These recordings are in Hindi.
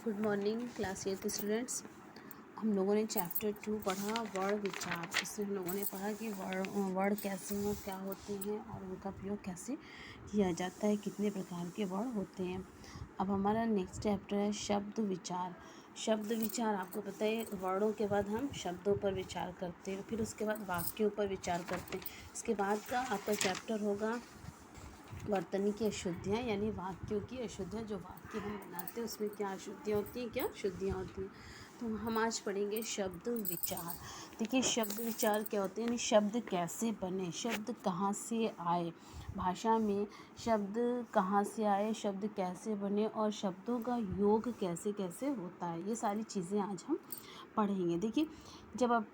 Good morning class 8 students. हम लोगों ने चैप्टर 2 पढ़ा वर्ण विचार। इसमें हम लोगों ने पढ़ा कि वर्ण कैसे हैं, क्या होते हैं और उनका प्रयोग कैसे किया जाता है, कितने प्रकार के वर्ण होते हैं। अब हमारा नेक्स्ट चैप्टर है शब्द विचार। शब्द विचार आपको पता है, वर्णों के बाद हम शब्दों पर विचार करते हैं, फिर उसके बाद वाक्यों पर विचार करते हैं। इसके बाद का आपका चैप्टर होगा वर्तनी की अशुद्धियाँ, यानी वाक्यों की अशुद्धियाँ। जो वाक्य हम बनाते हैं उसमें क्या अशुद्धियाँ होती हैं, क्या शुद्धियाँ होती हैं। तो हम आज पढ़ेंगे शब्द विचार। देखिए शब्द विचार क्या होते हैं, यानी शब्द कैसे बने, शब्द कहाँ से आए, भाषा में शब्द कहाँ से आए, शब्द कैसे बने और शब्दों का योग कैसे कैसे होता है, ये सारी चीज़ें आज हम पढ़ेंगे। देखिए जब आप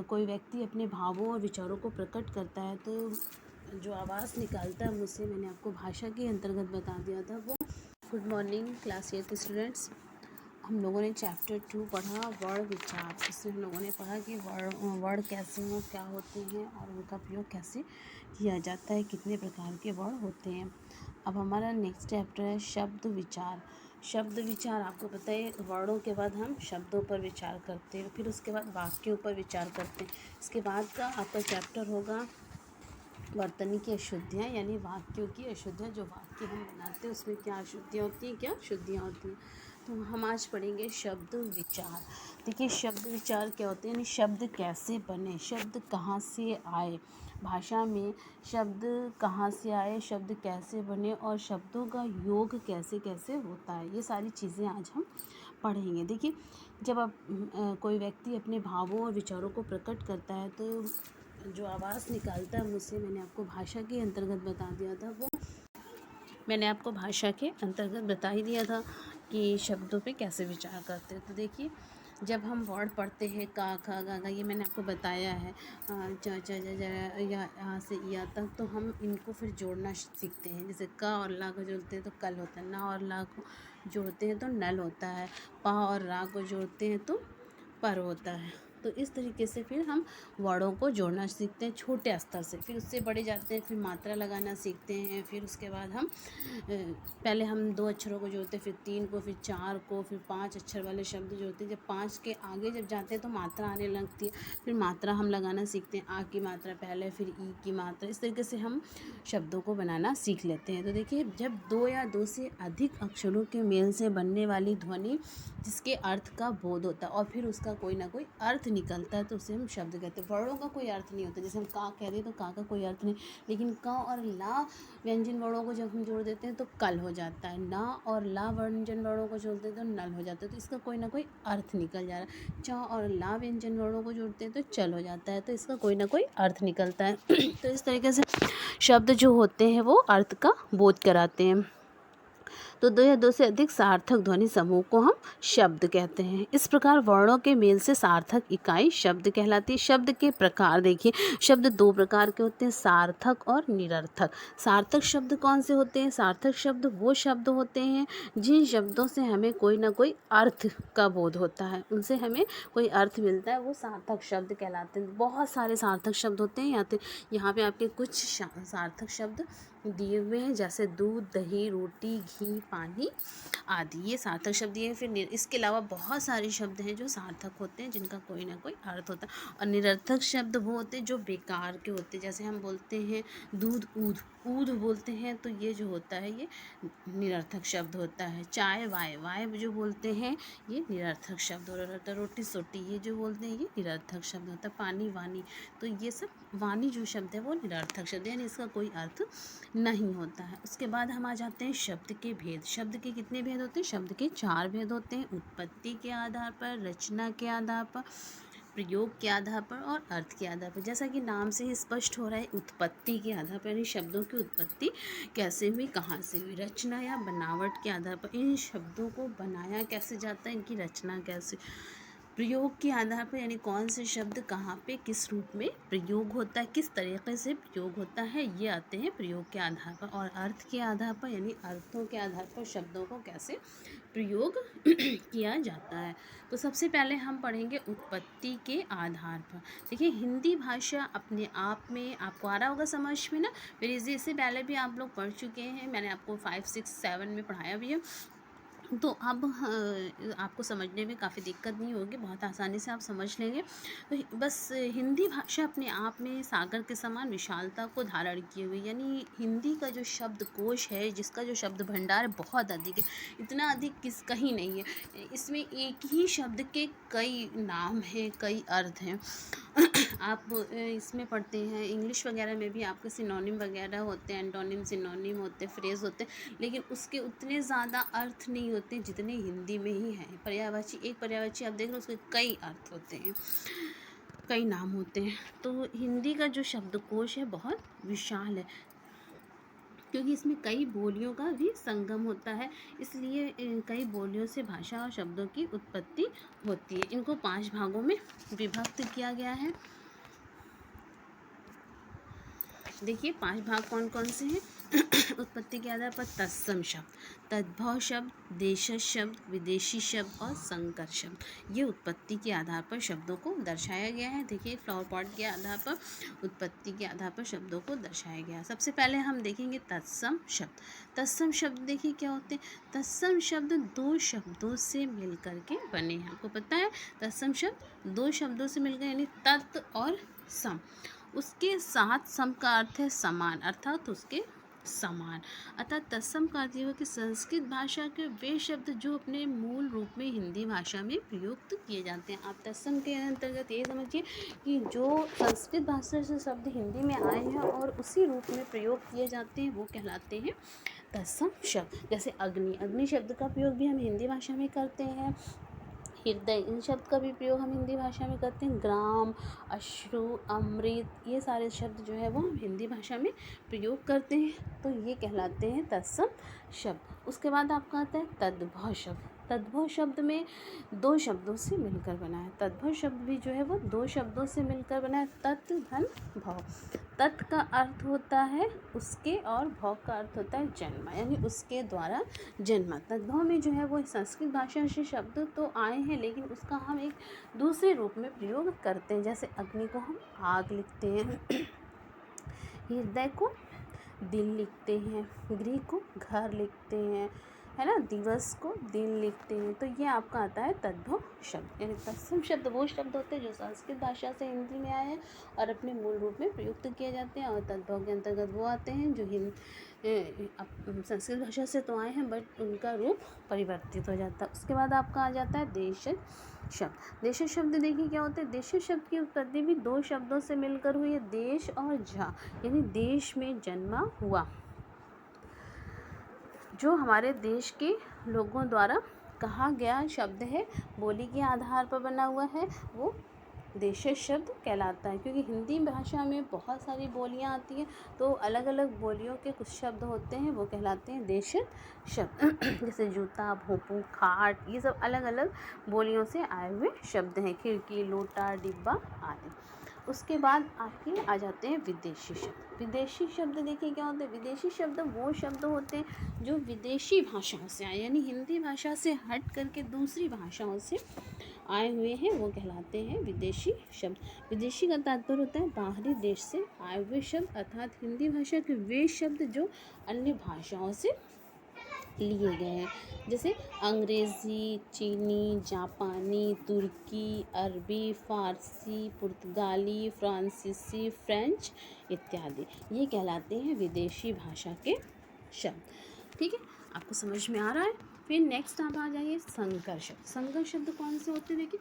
कोई व्यक्ति अपने भावों और विचारों को प्रकट करता है तो जो आवाज़ निकालता है मुझसे, मैंने आपको भाषा के अंतर्गत बता दिया था वो। Good morning class 8 students. हम लोगों ने चैप्टर 2 पढ़ा वर्ण विचार। इसमें हम लोगों ने पढ़ा कि वर्ण कैसे हैं, क्या होते हैं और उनका प्रयोग कैसे किया जाता है, कितने प्रकार के वर्ण होते हैं। अब हमारा नेक्स्ट चैप्टर है शब्द विचार। शब्द विचार आपको पता है, वर्णों के बाद हम शब्दों पर विचार करते हैं, फिर उसके बाद वाक्यों पर विचार करते हैं। इसके बाद का आपका चैप्टर होगा वर्तनी की अशुद्धियाँ, यानी वाक्यों की अशुद्धियाँ। जो वाक्य हम बनाते हैं उसमें क्या अशुद्धियाँ होती हैं, क्या शुद्धियाँ होती हैं। तो हम आज पढ़ेंगे शब्द विचार। देखिए शब्द विचार क्या होते हैं, यानी शब्द कैसे बने, शब्द कहाँ से आए, भाषा में शब्द कहाँ से आए, शब्द कैसे बने और शब्दों का योग कैसे कैसे होता है, ये सारी चीज़ें आज हम पढ़ेंगे। देखिए जब आप कोई व्यक्ति अपने भावों और विचारों को प्रकट करता है तो जो आवाज़ निकालता है मुझसे, मैंने आपको भाषा के अंतर्गत बता दिया था वो। मैंने आपको भाषा के अंतर्गत बता ही दिया था कि शब्दों पे कैसे विचार करते हैं। तो देखिए जब हम वर्ड पढ़ते हैं का खा गा गा, ये मैंने आपको बताया है, च च ज ज या यहाँ से या तक, तो हम इनको फिर जोड़ना सीखते हैं। जैसे का और ला को जोड़ते हैं तो कल होता है, ना और ला को जोड़ते हैं तो नल होता है, पा और रा को जोड़ते हैं तो पर होता है। तो इस तरीके से फिर हम वर्डों को जोड़ना सीखते हैं छोटे स्तर से, फिर उससे बड़े जाते हैं, फिर मात्रा लगाना सीखते हैं, फिर उसके बाद हम पहले हम 2 अक्षरों को जोड़ते हैं, फिर 3 को, फिर 4 को, फिर 5 अक्षर वाले शब्द जोड़ते हैं। जब 5 के आगे जब जाते हैं तो मात्रा आने लगती है, फिर मात्रा हम लगाना सीखते हैं, आ की मात्रा पहले, फिर ई की मात्रा, इस तरीके से हम शब्दों को बनाना सीख लेते हैं। तो देखिए जब 2 या 2 से अधिक अक्षरों के मेल से बनने वाली ध्वनि जिसके अर्थ का बोध होता है और फिर उसका कोई ना कोई अर्थ निकलता है तो उसे हम शब्द कहते हैं। वर्णों का कोई अर्थ नहीं होता, जैसे हम का कह दें तो का कोई अर्थ नहीं, लेकिन क और ला व्यंजन वर्णों को जब हम जोड़ देते हैं तो कल हो जाता है, ना और ला व्यंजन वर्णों को जोड़ते हैं तो नल हो जाता है, तो इसका कोई ना कोई अर्थ निकल जा रहा है। च और ला व्यंजन वर्णों को जोड़ते हैं तो चल हो जाता है, तो इसका कोई ना कोई अर्थ निकलता है। तो इस तरीके से शब्द जो होते हैं वो अर्थ का बोध कराते हैं। तो 2 या 2 से अधिक सार्थक ध्वनि समूह को हम शब्द कहते हैं। इस प्रकार वर्णों के मेल से सार्थक इकाई शब्द कहलाती है। शब्द के प्रकार देखिए, शब्द 2 प्रकार के होते हैं, सार्थक और निरर्थक। सार्थक शब्द कौन से होते हैं? सार्थक शब्द वो शब्द होते हैं जिन शब्दों से हमें कोई ना कोई अर्थ का बोध होता है, उनसे हमें कोई अर्थ मिलता है, वो सार्थक शब्द कहलाते हैं। बहुत सारे सार्थक शब्द होते हैं, यहाँ पे आपके कुछ सार्थक शब्द दिए हुए हैं, जैसे दूध, दही, रोटी, घी, पानी आदि, ये सार्थक शब्द दिए हैं। फिर इसके अलावा बहुत सारे शब्द हैं जो सार्थक होते हैं, जिनका कोई ना कोई अर्थ होता है। और निरर्थक शब्द वो होते हैं जो बेकार के होते हैं, जैसे हम बोलते हैं दूध ऊध, ऊध बोलते हैं तो ये जो होता है ये निरर्थक शब्द होता है। चाय वाय, वाय जो बोलते हैं ये निरर्थक शब्द होता है। रोटी सोटी ये जो बोलते हैं ये निरर्थक शब्द होता है। पानी वानी, तो ये सब वाणी जो शब्द है वो निरर्थक शब्द है, यानी इसका कोई अर्थ नहीं होता है। उसके बाद हम आ जाते हैं शब्द के भेद। शब्द के कितने भेद होते हैं? शब्द के 4 भेद होते हैं, उत्पत्ति के आधार पर, रचना के आधार पर, प्रयोग के आधार पर और अर्थ के आधार पर। जैसा कि नाम से ही स्पष्ट हो रहा है, उत्पत्ति के आधार पर, यानी शब्दों की उत्पत्ति कैसे हुई, कहाँ से हुई। रचना या बनावट के आधार पर, इन शब्दों को बनाया कैसे जाता है, इनकी रचना कैसे। प्रयोग के आधार पर, यानी कौन से शब्द कहाँ पे किस रूप में प्रयोग होता है, किस तरीके से प्रयोग होता है, ये आते हैं प्रयोग के आधार पर। और अर्थ के आधार पर, यानी अर्थों के आधार पर शब्दों को कैसे प्रयोग किया जाता है। तो सबसे पहले हम पढ़ेंगे उत्पत्ति के आधार पर। देखिए हिंदी भाषा अपने आप में आपको आ रहा होगा समझ में ना, फिर इससे पहले भी आप लोग पढ़ चुके हैं, मैंने आपको 5, 6, 7 में पढ़ाया भी है। तो अब आपको समझने में काफ़ी दिक्कत नहीं होगी, बहुत आसानी से आप समझ लेंगे। तो बस हिंदी भाषा अपने आप में सागर के समान विशालता को धारण किए हुए, यानी हिंदी का जो शब्दकोश है, जिसका जो शब्द भंडार है, बहुत अधिक है। इतना अधिक कहीं नहीं है। इसमें एक ही शब्द के कई नाम हैं, कई अर्थ हैं। आप इसमें पढ़ते हैं, इंग्लिश वगैरह में भी आपके सिनोनिम वगैरह होते हैं, एंटोनिम, सिनोनिम होते हैं, फ्रेज होते हैं, लेकिन उसके उतने ज़्यादा अर्थ नहीं होते जितने हिंदी में ही हैं। पर्यायवाची, एक पर्यायवाची आप देख लो, उसके कई अर्थ होते हैं, कई नाम होते हैं। तो हिंदी का जो शब्दकोश है बहुत विशाल है, क्योंकि इसमें कई बोलियों का भी संगम होता है, इसलिए कई बोलियों से भाषा और शब्दों की उत्पत्ति होती है। इनको 5 भागों में विभक्त किया गया है। देखिए 5 भाग कौन कौन से हैं। उत्पत्ति के आधार पर तत्सम शब्द, तद्भव शब्द, देशज शब्द, विदेशी शब्द और संकर शब्द, ये उत्पत्ति के आधार पर शब्दों को दर्शाया गया है। देखिए फ्लावर पॉट के आधार पर, उत्पत्ति के आधार पर शब्दों को दर्शाया गया है। सबसे पहले हम देखेंगे तत्सम शब्द। तत्सम शब्द देखिए क्या होते हैं। तत्सम शब्द 2 शब्दों से मिलकर के बने हैं। आपको पता है तत्सम शब्द 2 शब्दों से मिलकर, यानी तत् और सम। उसके साथ सम का अर्थ है समान, अर्थात उसके समान। अतः तत्सम का अर्थ ये हुआ कि संस्कृत भाषा के वे शब्द जो अपने मूल रूप में हिंदी भाषा में प्रयुक्त किए जाते हैं। आप तत्सम के अंतर्गत ये समझिए कि जो संस्कृत भाषा से शब्द हिंदी में आए हैं और उसी रूप में प्रयोग किए जाते हैं, वो कहलाते हैं तत्सम शब्द। जैसे अग्नि, अग्नि शब्द का प्रयोग भी हम हिंदी भाषा में करते हैं। हृदय, इन शब्द का भी प्रयोग हम हिंदी भाषा में करते हैं। ग्राम, अश्रु, अमृत, ये सारे शब्द जो है वो हम हिंदी भाषा में प्रयोग करते हैं, तो ये कहलाते हैं तत्सम शब्द। उसके बाद आपका आता है तद्भव शब्द। तद्भव शब्द में 2 शब्दों से मिलकर बना है। तद्भव शब्द भी जो है वो 2 शब्दों से मिलकर बना है, तत् धन भव। तत् का अर्थ होता है उसके और भव का अर्थ होता है जन्मा, यानी उसके द्वारा जन्मा। तद्भव में जो है वो संस्कृत भाषा से शब्द तो आए हैं, लेकिन उसका हम एक दूसरे रूप में प्रयोग करते हैं। जैसे अग्नि को हम आग लिखते हैं, हृदय को दिल लिखते हैं, गृह को घर लिखते हैं, है ना, दिवस को दिन लिखते हैं। तो ये आपका आता है तद्भव शब्द। यानी तत्सम शब्द वो शब्द होते हैं जो संस्कृत भाषा से हिंदी में आए हैं और अपने मूल रूप में प्रयुक्त किए जाते हैं। और तद्भव के अंतर्गत वो आते हैं जो संस्कृत भाषा से तो आए हैं, बट उनका रूप परिवर्तित हो जाता है। उसके बाद आपका आ जाता है देशज शब्द। देशज शब्द देखिए क्या होते हैं। देशज शब्द की उत्पत्ति भी 2 शब्दों से मिलकर हुई है, देश और झा, यानी देश में जन्मा हुआ। जो हमारे देश के लोगों द्वारा कहा गया शब्द है, बोली के आधार पर बना हुआ है, वो देशज शब्द कहलाता है। क्योंकि हिंदी भाषा में बहुत सारी बोलियां आती हैं, तो अलग अलग बोलियों के कुछ शब्द होते हैं, वो कहलाते हैं देशज शब्द। जैसे जूता, भोंपू, खाट, ये सब अलग अलग बोलियों से आए हुए शब्द हैं। खिड़की, लोटा, डिब्बा आदि। उसके बाद आपके आ जाते हैं विदेशी शब्द। विदेशी शब्द देखिए क्या होते हैं। विदेशी शब्द वो शब्द होते हैं जो विदेशी भाषाओं से आए, यानी हिंदी भाषा से हट करके दूसरी भाषाओं से आए हुए हैं, वो कहलाते हैं विदेशी शब्द। विदेशी का तात्पर्य होता है बाहरी देश से आए हुए शब्द, अर्थात हिंदी भाषा के वे शब्द जो अन्य भाषाओं से लिए गए हैं। जैसे अंग्रेज़ी, चीनी, जापानी, तुर्की, अरबी, फ़ारसी, पुर्तगाली, फ्रांसीसी, फ्रेंच इत्यादि, ये कहलाते हैं विदेशी भाषा के शब्द। ठीक है, आपको समझ में आ रहा है। फिर नेक्स्ट आप आ जाइए संकर शब्द। संकर शब्द कौन से होते हैं देखिए।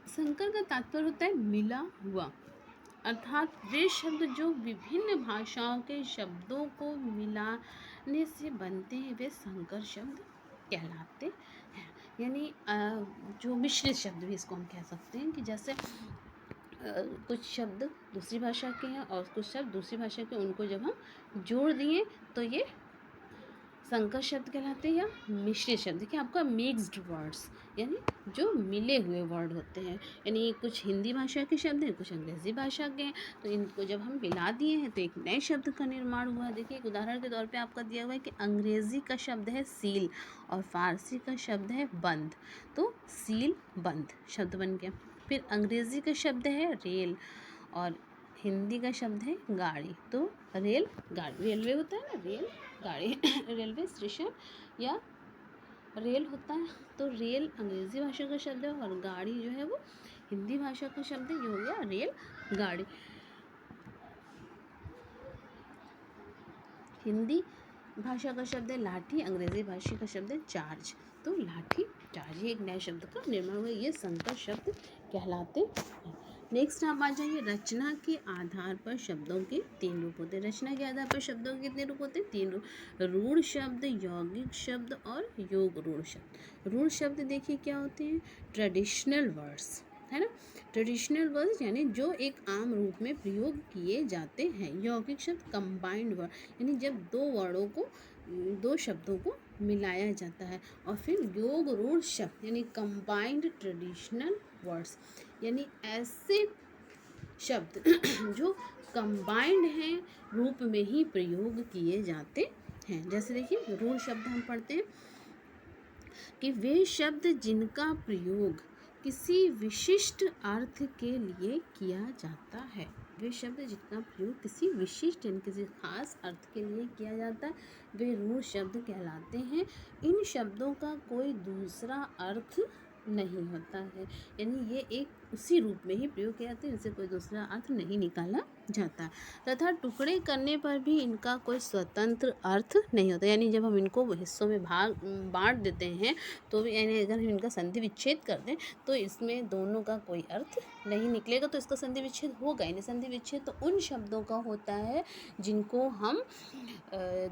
संकर का तात्पर्य होता है मिला हुआ, अर्थात वे शब्द जो विभिन्न भाषाओं के शब्दों को मिलाने से बनते हैं, वे संकर शब्द कहलाते हैं। यानी जो मिश्रित शब्द भी इसको हम कह सकते हैं, कि जैसे कुछ शब्द दूसरी भाषा के हैं और कुछ शब्द दूसरी भाषा के, उनको जब हम जोड़ दिए तो ये संकर शब्द कहलाते हैं, या मिश्रित शब्द। देखिए आपका मिक्स्ड वर्ड्स, यानी जो मिले हुए वर्ड होते हैं, यानी कुछ हिंदी भाषा के शब्द हैं, कुछ अंग्रेज़ी भाषा के हैं, तो इनको जब हम मिला दिए हैं तो एक नए शब्द का निर्माण हुआ है। देखिए एक उदाहरण के तौर पे आपका दिया हुआ है कि अंग्रेज़ी का शब्द है सील और फारसी का शब्द है बंद, तो सील बंद शब्द बन गया। फिर अंग्रेज़ी का शब्द है रेल और हिंदी का शब्द है गाड़ी, तो रेल गाड़ी, रेलवे होता है ना, रेल गाड़ी। रेलवे स्टेशन या रेल होता है, तो रेल अंग्रेजी भाषा का शब्द है और गाड़ी जो है वो हिंदी भाषा का शब्द है। ये हो गया रेल गाड़ी। हिंदी भाषा का शब्द है लाठी, अंग्रेजी भाषा का शब्द है चार्ज। तो लाठी चार्ज, ये एक नए शब्द का निर्माण हुआ, ये संकर शब्द कहलाते हैं। नेक्स्ट आप आ जाइए, रचना के आधार पर शब्दों के 3 रूप होते हैं। रचना के आधार पर शब्दों के कितने रूप होते हैं? 3 रूप। रूढ़ शब्द, यौगिक शब्द और योग रूढ़ शब्द। रूढ़ शब्द देखिए क्या होते हैं? ट्रेडिशनल वर्ड्स, है ना। ट्रेडिशनल वर्ड्स यानी जो एक आम रूप में प्रयोग किए जाते हैं। यौगिक शब्द कंबाइंड वर्ड, यानी जब दो शब्दों को मिलाया जाता है। और फिर योग रूढ़ शब्द यानी कंबाइंड ट्रेडिशनल वर्ड्स, यानी ऐसे शब्द जो कंबाइंड हैं, रूप में ही प्रयोग किए जाते हैं। जैसे देखिए रूढ़ शब्द हम पढ़ते हैं कि वे शब्द जिनका प्रयोग किसी विशिष्ट अर्थ के लिए किया जाता है। वे शब्द जिनका प्रयोग किसी विशिष्ट यानी किसी खास अर्थ के लिए किया जाता है, वे रूढ़ शब्द कहलाते हैं। इन शब्दों का कोई दूसरा अर्थ नहीं होता है, यानी ये एक उसी रूप में ही प्रयोग किया जाता है, इनसे कोई दूसरा अर्थ नहीं निकाला जाता। तथा टुकड़े करने पर भी इनका कोई स्वतंत्र अर्थ नहीं होता, यानी जब हम इनको हिस्सों में बांट देते हैं तो भी, यानी अगर हम इनका संधि विच्छेद कर दें तो इसमें दोनों का कोई अर्थ नहीं निकलेगा, तो इसका संधि विच्छेद होगा ही नहीं। संधि विच्छेद तो उन शब्दों का होता है जिनको हम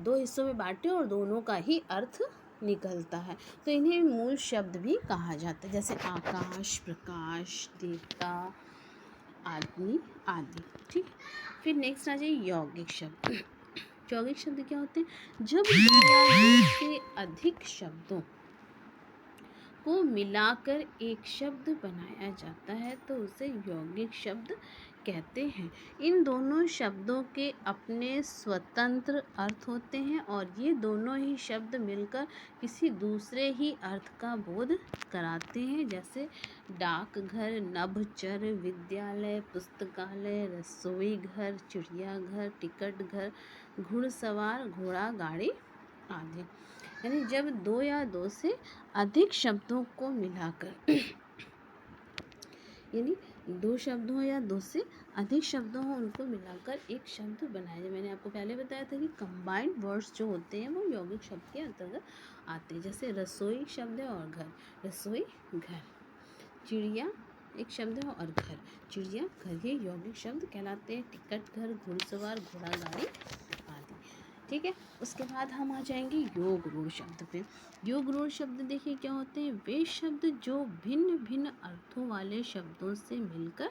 2 हिस्सों में बांटें और दोनों का ही अर्थ निकलता है, तो इन्हें मूल शब्द भी कहा जाता है। जैसे आकाश, प्रकाश, देवता, आदमी आदि। ठीक, फिर नेक्स्ट आ जाइए यौगिक शब्द। यौगिक शब्द क्या होते हैं? जब 2 या 2 से अधिक शब्दों को मिलाकर एक शब्द बनाया जाता है तो उसे यौगिक शब्द कहते हैं। इन दोनों शब्दों के अपने स्वतंत्र अर्थ होते हैं और ये दोनों ही शब्द मिलकर किसी दूसरे ही अर्थ का बोध कराते हैं। जैसे डाकघर, नभचर, विद्यालय, पुस्तकालय, रसोई घर, चिड़ियाघर, टिकट घर, घुड़सवार, घोड़ा गाड़ी आदि। यानी जब 2 या 2 से अधिक शब्दों को मिलाकर यानी 2 शब्दों या 2 से अधिक शब्दों हो उनको मिलाकर एक शब्द बनाया जाए। मैंने आपको पहले बताया था कि कंबाइंड वर्ड्स जो होते हैं वो यौगिक शब्द के अंतर्गत आते हैं। जैसे रसोई शब्द है और घर, रसोई घर। चिड़िया एक शब्द है और घर, चिड़िया घर, ये यौगिक शब्द कहलाते हैं। टिकट घर, घुड़सवार, घोड़ा गाड़ी आदि। ठीक है, उसके बाद हम आ जाएंगे योग रूढ़ शब्द पे। योग रूढ़ शब्द देखिए क्या होते हैं? वे शब्द जो भिन्न भिन्न अर्थों वाले शब्दों से मिलकर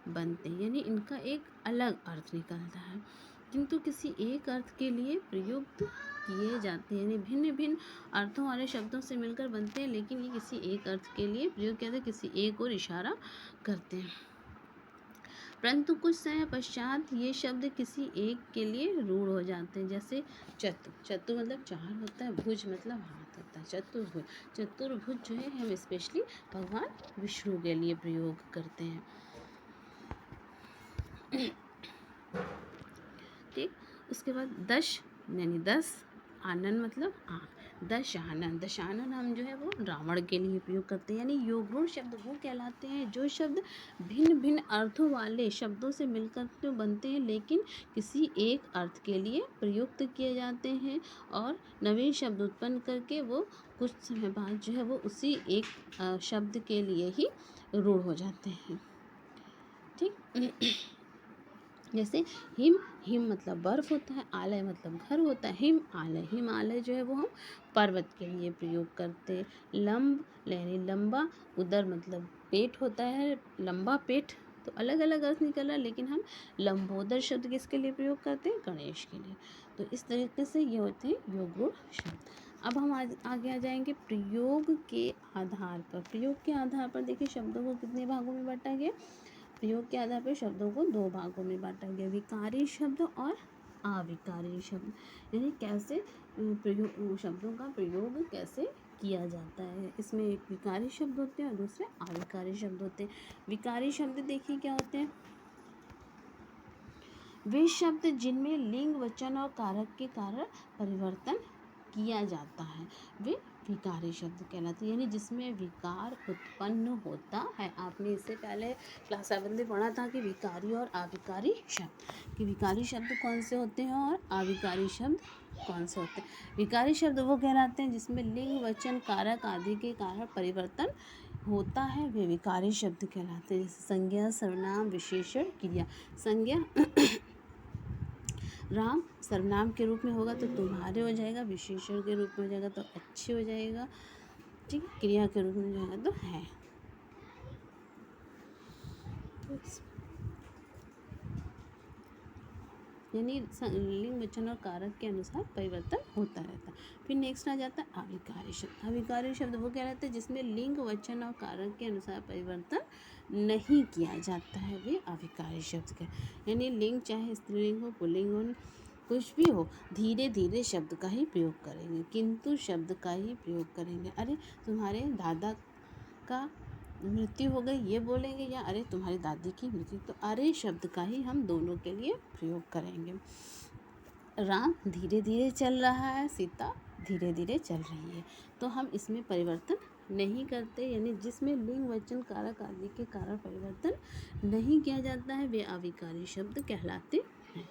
बनते हैं, यानी इनका एक अलग अर्थ निकलता है किंतु किसी एक अर्थ के लिए प्रयुक्त किए जाते हैं। यानी भिन्न भिन्न अर्थों वाले शब्दों से मिलकर बनते हैं, लेकिन ये किसी एक अर्थ के लिए प्रयोग किया जाता है, किसी एक और इशारा करते हैं। परंतु कुछ समय पश्चात ये शब्द किसी एक के लिए रूढ़ हो जाते हैं। जैसे चतु, चतु मतलब 4 होता है, भुज मतलब हाथ होता है, चतुर्भुज। चतुर्भुज जो है हम स्पेशली भगवान विष्णु के लिए प्रयोग करते हैं। ठीक, उसके बाद दश यानी 10, आनन मतलब आँख, दशानन। दशानन हम जो है वो रावण के लिए प्रयोग करते हैं। यानी योग रूढ़ शब्द वो कहलाते हैं जो शब्द भिन्न भिन्न अर्थों वाले शब्दों से मिलकर तो बनते हैं, लेकिन किसी एक अर्थ के लिए प्रयुक्त किए जाते हैं और नवीन शब्द उत्पन्न करके वो कुछ समय बाद जो है वो उसी एक शब्द के लिए ही रूढ़ हो जाते हैं। ठीक, जैसे हिम, हिम मतलब बर्फ होता है, आलय मतलब घर होता है, हिम आलय। हिम आलय जो है वो हम पर्वत के लिए प्रयोग करते हैं। लंब यानी लंबा, उदर मतलब पेट होता है, लंबा पेट। तो अलग अलग अर्थ निकल रहा है, लेकिन हम लंबोदर शब्द किसके लिए प्रयोग करते हैं? गणेश के लिए। तो इस तरीके से ये होते हैं योग रूढ़ शब्द। अब हम आगे आ जाएंगे प्रयोग के आधार पर। प्रयोग के आधार पर देखिए शब्दों को कितने भागों में बांटा गया? प्रयोग के आधार पर शब्दों को 2 भागों में बांटा गया, विकारी शब्द और अविकारी शब्द। यानी कैसे प्रयोग, शब्दों का प्रयोग कैसे किया जाता है। इसमें एक विकारी शब्द होते हैं और दूसरे अविकारी शब्द होते हैं। विकारी शब्द देखिए क्या होते हैं? वे शब्द जिनमें लिंग, वचन और कारक के कारण परिवर्तन किया जाता है वे विकारी शब्द कहलाते हैं। यानी जिसमें विकार उत्पन्न होता है। आपने इससे पहले क्लास 7 में पढ़ा था कि विकारी और अविकारी शब्द, कि विकारी शब्द कौन से होते हैं और अविकारी शब्द कौन से होते हैं। विकारी शब्द वो कहलाते हैं जिसमें लिंग, वचन, कारक आदि के कारण परिवर्तन होता है, वे विकारी शब्द कहलाते हैं। जैसे संज्ञा, सर्वनाम, विशेषण, क्रिया। संज्ञा राम सर्वनाम के रूप में होगा तो तुम्हारे हो जाएगा, विशेषण के रूप में हो जाएगा तो अच्छे हो जाएगा, ठीक है, क्रिया के रूप में हो जाएगा तो है। यानी लिंग, वचन और कारक के अनुसार परिवर्तन होता रहता है। फिर नेक्स्ट आ जाता है अविकारी शब्द। अविकारी शब्द वो क्या रहता है जिसमें लिंग, वचन और कारक के अनुसार परिवर्तन नहीं किया जाता है, वे अविकारी शब्द के। यानी लिंग चाहे स्त्रीलिंग हो, पुल्लिंग हो, कुछ भी हो, धीरे धीरे शब्द का ही प्रयोग करेंगे, किंतु शब्द का ही प्रयोग करेंगे। अरे तुम्हारे दादा का मृत्यु हो गई ये बोलेंगे, या अरे तुम्हारी दादी की मृत्यु, तो अरे शब्द का ही हम दोनों के लिए प्रयोग करेंगे। राम धीरे धीरे चल रहा है, सीता धीरे धीरे चल रही है, तो हम इसमें परिवर्तन नहीं करते। यानी जिसमें लिंग, वचन, कारक आदि के कारण परिवर्तन नहीं किया जाता है, वे अविकारी शब्द कहलाते हैं।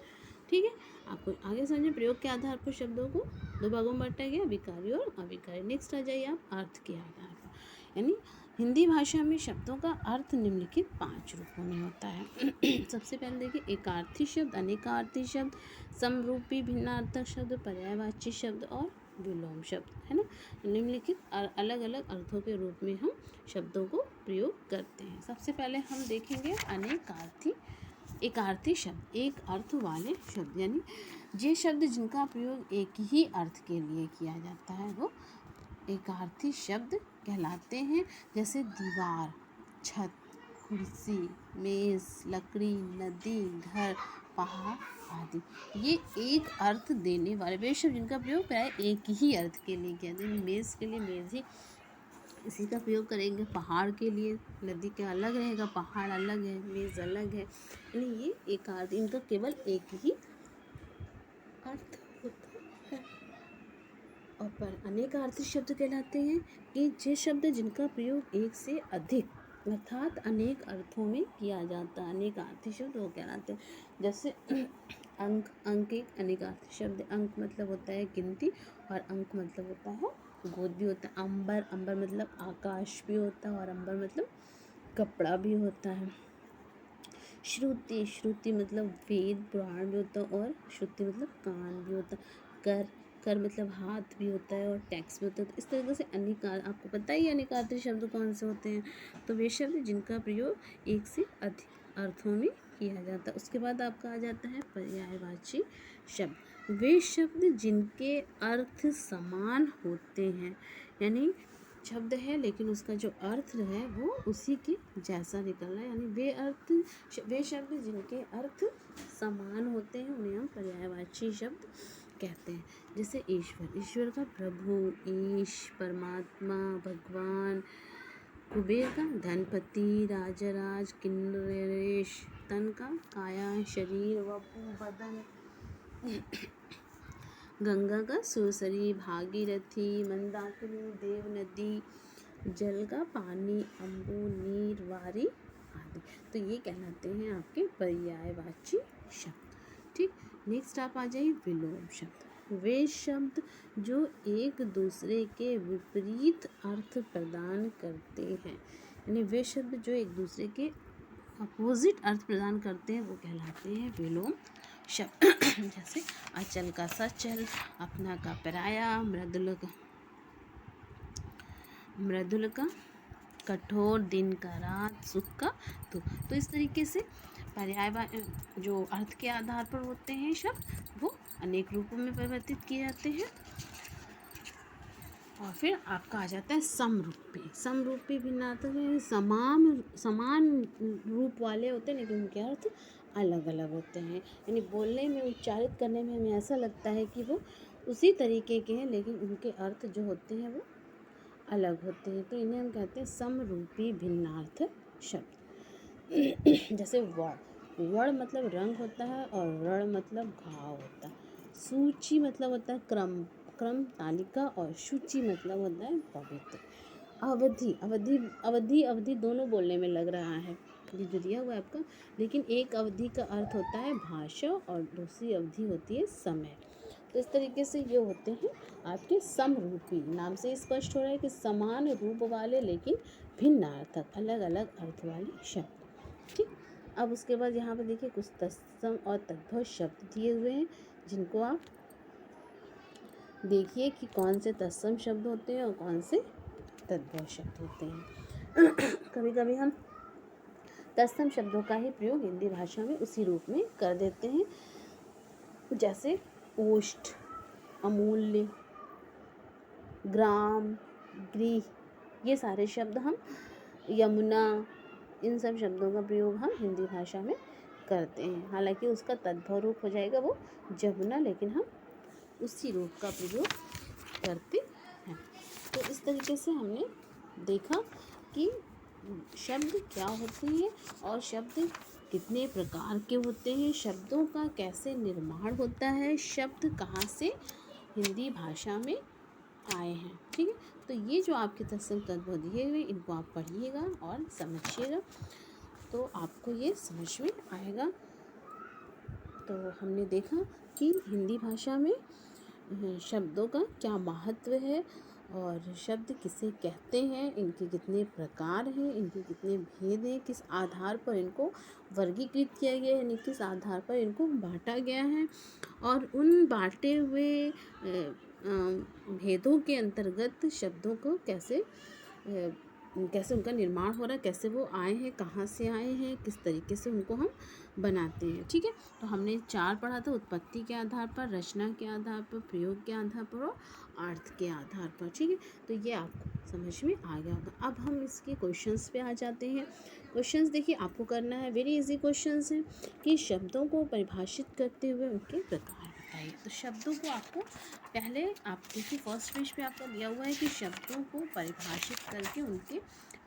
ठीक है, आपको आगे समझे। प्रयोग के आधार पर शब्दों को दो भागों में बांटा गया, विकारी और अविकारी। नेक्स्ट आ जाइए आप अर्थ के आधार पर। यानी हिंदी भाषा में शब्दों का अर्थ निम्नलिखित 5 रूपों में होता है। सबसे पहले देखिए, एकार्थी शब्द, अनेकार्थी शब्द, समरूपी भिन्नार्थक शब्द, पर्यायवाची शब्द और विलोम शब्द, है ना। निम्नलिखित अलग अलग अर्थों के रूप में हम शब्दों को प्रयोग करते हैं। सबसे पहले हम देखेंगे अनेकार्थी। एकार्थी शब्द एक अर्थ वाले शब्द, यानी ये शब्द जिनका प्रयोग एक ही अर्थ के लिए किया जाता है वो एकार्थी शब्द कहलाते हैं। जैसे दीवार, छत, कुर्सी, मेज, लकड़ी, नदी, घर, पहाड़ आदि, ये एक अर्थ देने वाले वे शब्द जिनका प्रयोग प्राय एक ही अर्थ के लिए किया जाता है। मेज के लिए मेज ही इसी का प्रयोग करेंगे, पहाड़ के लिए नदी का अलग रहेगा, पहाड़ अलग है, मेज अलग है, यानी ये एक अर्थ, इनका केवल एक ही अर्थ होता है। और पर अनेकार्थी शब्द कहलाते हैं कि जे शब्द जिनका प्रयोग एक से अधिक अर्थात अनेक अर्थों में किया जाता है, अनेकार्थी शब्द वो कहलाते हैं। जैसे अंक, अंक एक अनेकार्थी शब्द। अंक मतलब होता है गिनती, और अंक मतलब होता है गोद भी होता है। अंबर, अंबर मतलब आकाश भी होता है, और अंबर मतलब कपड़ा भी होता है। श्रुति, श्रुति मतलब वेद पुराण भी होता है, और श्रुति मतलब कान भी होता है। कर, कर मतलब हाथ भी होता है, और टैक्स भी होता है। तो इस तरीके से आपको पता ही अनेकार्थी शब्द कौन से होते हैं, तो वे शब्द जिनका प्रयोग एक से अधिक अर्थों में किया जाता है। उसके बाद आपका आ जाता है पर्यायवाची शब्द। वे शब्द जिनके अर्थ समान होते हैं, यानी शब्द है लेकिन उसका जो अर्थ है वो उसी के जैसा निकलना है, यानी वे शब्द जिनके अर्थ समान होते हैं उन्हें हम पर्यायवाची शब्द कहते हैं। जैसे ईश्वर, ईश्वर का प्रभु, ईश, परमात्मा, भगवान। कुबेर का धनपति, राजराज, किन्नरेश। तन का काया, शरीर, वपु, बदन। गंगा का सुरसरी, भागीरथी, मंदाकिनी, देव नदी। जल का पानी, अम्बु, नीर, वारी आदि। तो ये कहलाते हैं आपके पर्यायवाची शब्द। ठीक, नेक्स्ट आप आ जाइए विलोम शब्द। वे शब्द जो एक दूसरे के विपरीत अर्थ प्रदान करते हैं, यानी वे शब्द जो एक दूसरे के अपोजिट अर्थ प्रदान करते हैं वो कहलाते हैं विलोम शब्द। जैसे अचल का सचल, अपना का पराया, मृदुल का कठोर, दिन का रात, सुख का दुख। तो इस तरीके से पर्याय जो अर्थ के आधार पर होते हैं शब्द वो अनेक रूपों में परिवर्तित किए जाते हैं। और फिर आपका आ जाता है समरूपी। समरूपी भिन्नार्थक है, समान रूप वाले होते हैं लेकिन उनके अर्थ अलग अलग होते हैं। यानी बोलने में, उच्चारित करने में हमें ऐसा लगता है कि वो उसी तरीके के हैं लेकिन उनके अर्थ जो होते हैं वो अलग होते हैं, तो इन्हें हम कहते हैं समरूपी भिन्नार्थक शब्द। जैसे वर्ण, वर्ण मतलब रंग होता है, और रण मतलब घाव होता है। सूची मतलब होता है क्रम, क्रम, तालिका, और सूची मतलब होता है पवित्र। अवधि अवधि अवधि अवधि दोनों बोलने में लग रहा है, ये जो दिया हुआ है आपका, लेकिन एक अवधि का अर्थ होता है भाषा और दूसरी अवधि होती है समय। तो इस तरीके से ये होते हैं आपके समरूपी। नाम से स्पष्ट हो रहा है कि समान रूप वाले लेकिन भिन्नार्थक, अलग अलग अर्थ वाले शब्द। ठीक, अब उसके बाद यहाँ पर देखिए कुछ तत्सम और तद्भव शब्द दिए हुए हैं, जिनको आप देखिए कि कौन से तत्सम शब्द होते हैं और कौन से तद्भव शब्द होते हैं। कभी कभी हम तत्सम शब्दों का ही प्रयोग हिंदी भाषा में उसी रूप में कर देते हैं, जैसे ओष्ठ, अमूल्य, ग्राम, गृह, ये सारे शब्द हम, यमुना, इन सब शब्दों का प्रयोग हम हिंदी भाषा में करते हैं। हालांकि उसका तद्भव रूप हो जाएगा वो जमुना, लेकिन हम उसी रूप का प्रयोग करते हैं। तो इस तरीके से हमने देखा कि शब्द क्या होते हैं और शब्द कितने प्रकार के होते हैं, शब्दों का कैसे निर्माण होता है, शब्द कहाँ से हिंदी भाषा में आए हैं। ठीक है, तो ये जो आपके तत्सम तद्भव दिए हुए, इनको आप पढ़िएगा और समझिएगा, तो आपको ये समझ में आएगा। तो हमने देखा कि हिंदी भाषा में शब्दों का क्या महत्व है और शब्द किसे कहते हैं, इनके कितने प्रकार हैं, इनके कितने भेद हैं, किस आधार पर इनको वर्गीकृत किया गया है, यानी किस आधार पर इनको बांटा गया है, और उन बांटे हुए भेदों के अंतर्गत शब्दों को कैसे कैसे उनका निर्माण हो रहा है, कैसे वो आए हैं, कहाँ से आए हैं, किस तरीके से उनको हम बनाते हैं। ठीक है, तो हमने 4 पढ़ा था, उत्पत्ति के आधार पर, रचना के आधार पर, प्रयोग के आधार पर और अर्थ के आधार पर। ठीक है, तो ये आपको समझ में आ गया होगा। अब हम इसके क्वेश्चंस पे आ जाते हैं। क्वेश्चंस देखिए आपको करना है, वेरी इजी क्वेश्चंस हैं कि शब्दों को परिभाषित करते हुए उनके प्रकार बताइए। तो शब्दों को आपको पहले आप देखिए फर्स्ट पेज पे आपको दिया हुआ है कि शब्दों को परिभाषित करके उनके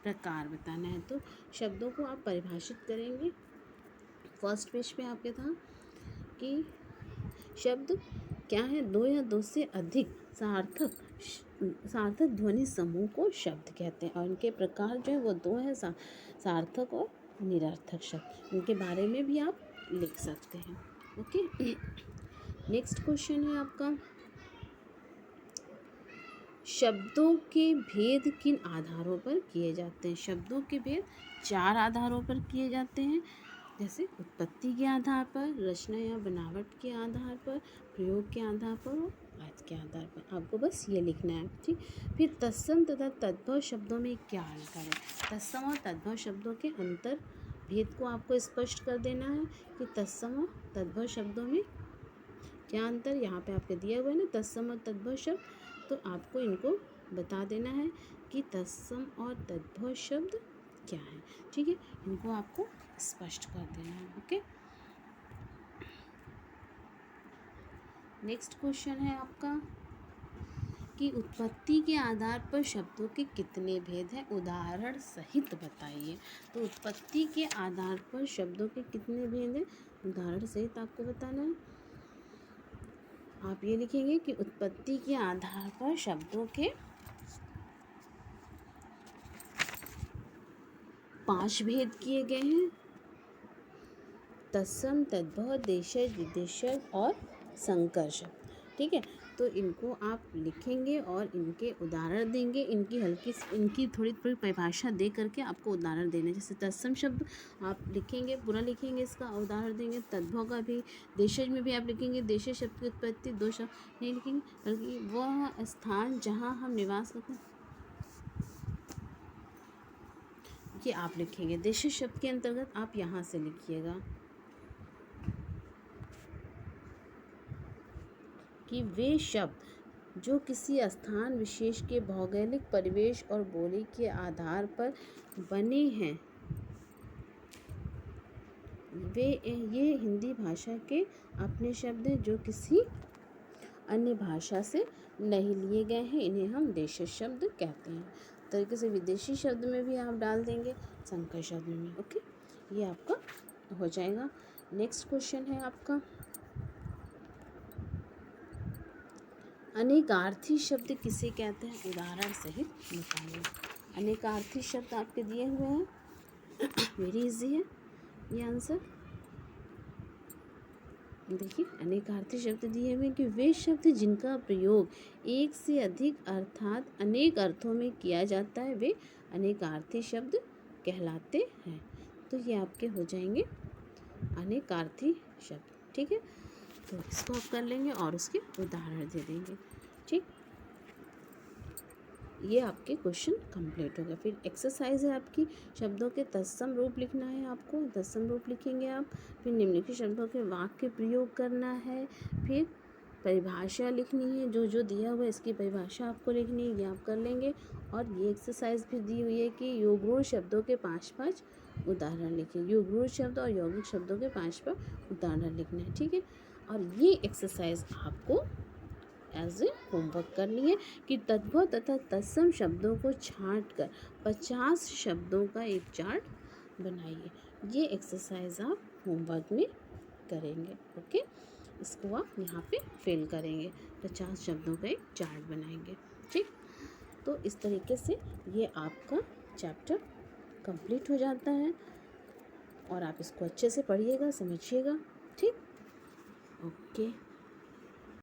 प्रकार बताना है। तो शब्दों को आप परिभाषित करेंगे। फर्स्ट पेज पे आपके था कि शब्द क्या है, 2 या 2 से अधिक सार्थक ध्वनि समूह को शब्द कहते हैं, और इनके प्रकार जो है वो 2 है, सार्थक और निरर्थक शब्द। इनके बारे में भी आप लिख सकते हैं। ओके, नेक्स्ट क्वेश्चन है आपका, शब्दों के भेद किन आधारों पर किए जाते हैं। शब्दों के भेद 4 आधारों पर किए जाते हैं, जैसे उत्पत्ति के आधार पर, रचना या बनावट के आधार पर, प्रयोग के आधार पर और अर्थ के आधार पर। आपको बस ये लिखना है। ठीक, फिर तत्सम तथा तद्भव शब्दों में क्या अंतर है। तत्सम और तद्भव शब्दों के अंतर भेद को आपको स्पष्ट कर देना है कि तत्सम और तद्भव शब्दों में क्या अंतर, यहाँ पे आपके दिया हुआ है ना तत्सम और तद्भव शब्द, तो आपको इनको बता देना है कि तत्सम और तद्भव शब्द क्या है। ठीक है, इनको आपको स्पष्ट कर देना है। ओके, नेक्स्ट क्वेश्चन है आपका कि उत्पत्ति के आधार पर शब्दों के कितने भेद हैं, उदाहरण सहित बताइए। तो उत्पत्ति के आधार पर शब्दों के कितने भेद हैं, उदाहरण सहित आपको बताना है। आप ये लिखेंगे कि उत्पत्ति के आधार पर शब्दों के 5 भेद किए गए हैं, तत्सम, तद्भव, देशज, विदेशज और संकर शब्द। ठीक है, तो इनको आप लिखेंगे और इनके उदाहरण देंगे, इनकी थोड़ी परिभाषा दे करके आपको उदाहरण देने। जैसे तत्सम शब्द आप लिखेंगे, पूरा लिखेंगे, इसका उदाहरण देंगे। तद्भव का भी, देशज में भी आप लिखेंगे, देशज शब्द की उत्पत्ति 2 शब्द नहीं लिखेंगे, बल्कि वह स्थान जहाँ हम निवास करते हैं ये आप लिखेंगे। देशज शब्द के अंतर्गत आप यहाँ से लिखिएगा कि वे शब्द जो किसी स्थान विशेष के भौगोलिक परिवेश और बोली के आधार पर बने हैं, ये हिंदी भाषा के अपने शब्द हैं जो किसी अन्य भाषा से नहीं लिए गए हैं, इन्हें हम देशज शब्द कहते हैं। तरीके से विदेशी शब्द में भी आप डाल देंगे, संकर शब्द में। ओके, ये आपका हो जाएगा। नेक्स्ट क्वेश्चन है आपका, अनेकार्थी शब्द किसे कहते हैं, उदाहरण सहित बताइए। अनेकार्थी शब्द आपके दिए हुए हैं, वेरी इजी है ये आंसर। देखिए अनेकार्थी शब्द दिए हुए कि वे शब्द जिनका प्रयोग एक से अधिक अर्थात अनेक अर्थों में किया जाता है वे अनेकार्थी शब्द कहलाते हैं। तो ये आपके हो जाएंगे अनेकार्थी शब्द, ठीक है। तो इसको आप कर लेंगे और उसके उदाहरण दे देंगे, ठीक। ये आपके क्वेश्चन कंप्लीट हो गए। फिर एक्सरसाइज है आपकी, शब्दों के तत्सम रूप लिखना है आपको, तत्सम रूप लिखेंगे आप। फिर निम्नलिखित शब्दों के वाक्य प्रयोग करना है। फिर परिभाषा लिखनी है, जो जो दिया हुआ है इसकी परिभाषा आपको लिखनी है, ये आप कर लेंगे। और ये एक्सरसाइज भी दी हुई है कि योगरूढ़ शब्दों के 5-5 उदाहरण लिखें। योगरूढ़ शब्द और यौगिक शब्दों के 5-5 उदाहरण लिखने हैं, ठीक है। और ये एक्सरसाइज आपको एज ए होमवर्क करनी है कि तद्भव तथा तत्सम शब्दों को छांटकर 50 शब्दों का एक चार्ट बनाइए। ये एक्सरसाइज आप होमवर्क में करेंगे, ओके। इसको आप यहाँ पे फिल करेंगे, 50 शब्दों का एक चार्ट बनाएंगे, ठीक। तो इस तरीके से ये आपका चैप्टर कंप्लीट हो जाता है और आप इसको अच्छे से पढ़िएगा, समझिएगा, ठीक, ओके।